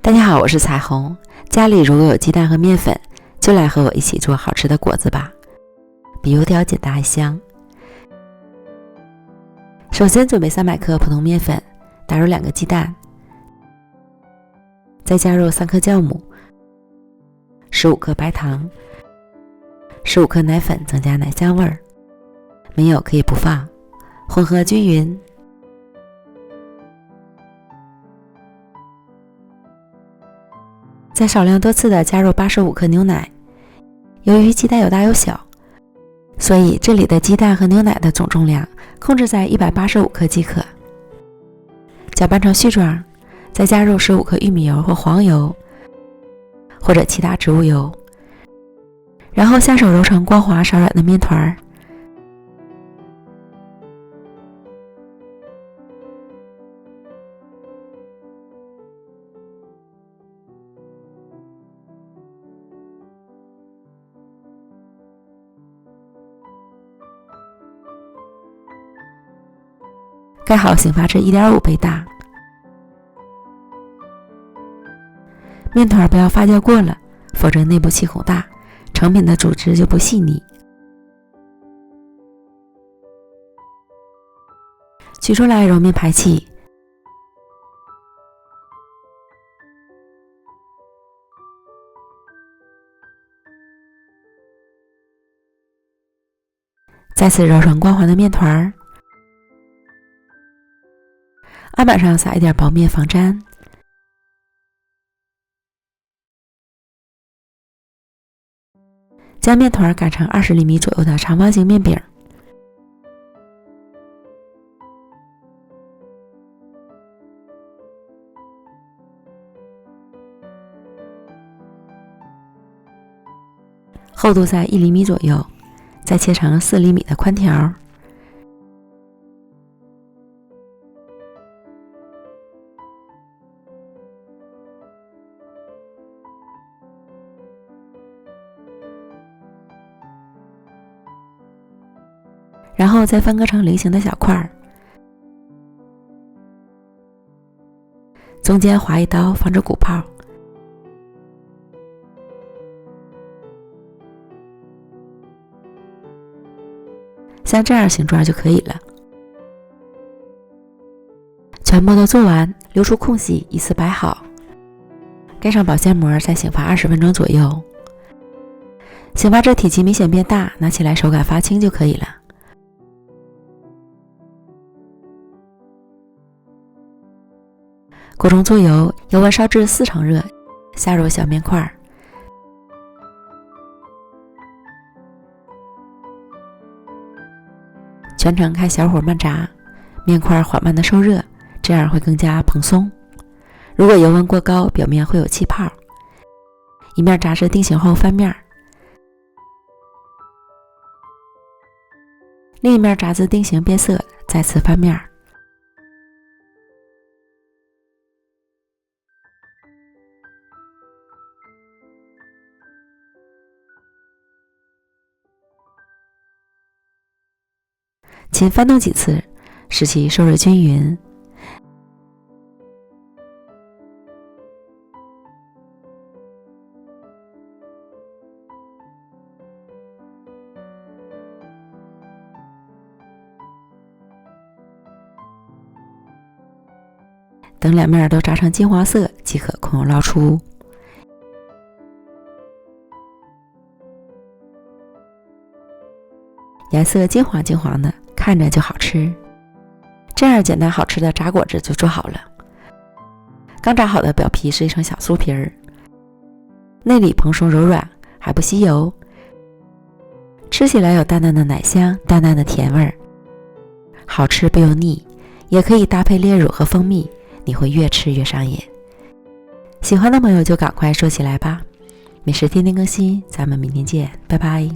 大家好，我是彩虹。家里如果有鸡蛋和面粉，就来和我一起做好吃的果子吧，比油条简单还香。首先准备300克普通面粉，打入2个鸡蛋，再加入3颗酵母、15克白糖、15克奶粉，增加奶香味儿，没有可以不放，混合均匀。再少量多次的加入85克牛奶，由于鸡蛋有大有小，所以这里的鸡蛋和牛奶的总重量控制在185克即可。搅拌成絮状，再加入15克玉米油或黄油，或者其他植物油，然后下手揉成光滑稍软的面团。盖好醒发至 1.5 倍大。面团不要发酵过了，否则内部气孔大，成品的组织就不细腻。取出来揉面排气。再次揉成光滑的面团，案板上撒一点薄面防粘，将面团擀成20厘米左右的长方形面饼。厚度在1厘米左右，再切成4厘米的宽条。然后再分割成菱形的小块，中间划一刀，防止鼓泡。像这样形状就可以了。全部都做完，留出空隙，依次摆好，盖上保鲜膜，再醒发20分钟左右。醒发这体积明显变大，拿起来手感发轻就可以了。锅中做油，油温烧至4成热，下入小面块，全程开小火慢炸，面块缓慢的受热，这样会更加蓬松。如果油温过高，表面会有气泡。一面炸至定型后翻面，另一面炸至定型变色，再次翻面。勤翻动几次，使其受热均匀。等两面都炸成金黄色，即可控油捞出。颜色金黄金黄的，看着就好吃。这样简单好吃的炸果子就做好了。刚炸好的表皮是一层小酥皮儿，内里蓬松柔软，还不吸油，吃起来有淡淡的奶香，淡淡的甜味儿，好吃不油腻。也可以搭配炼乳和蜂蜜，你会越吃越上瘾。喜欢的朋友就赶快说起来吧。美食天天更新，咱们明天见，拜拜。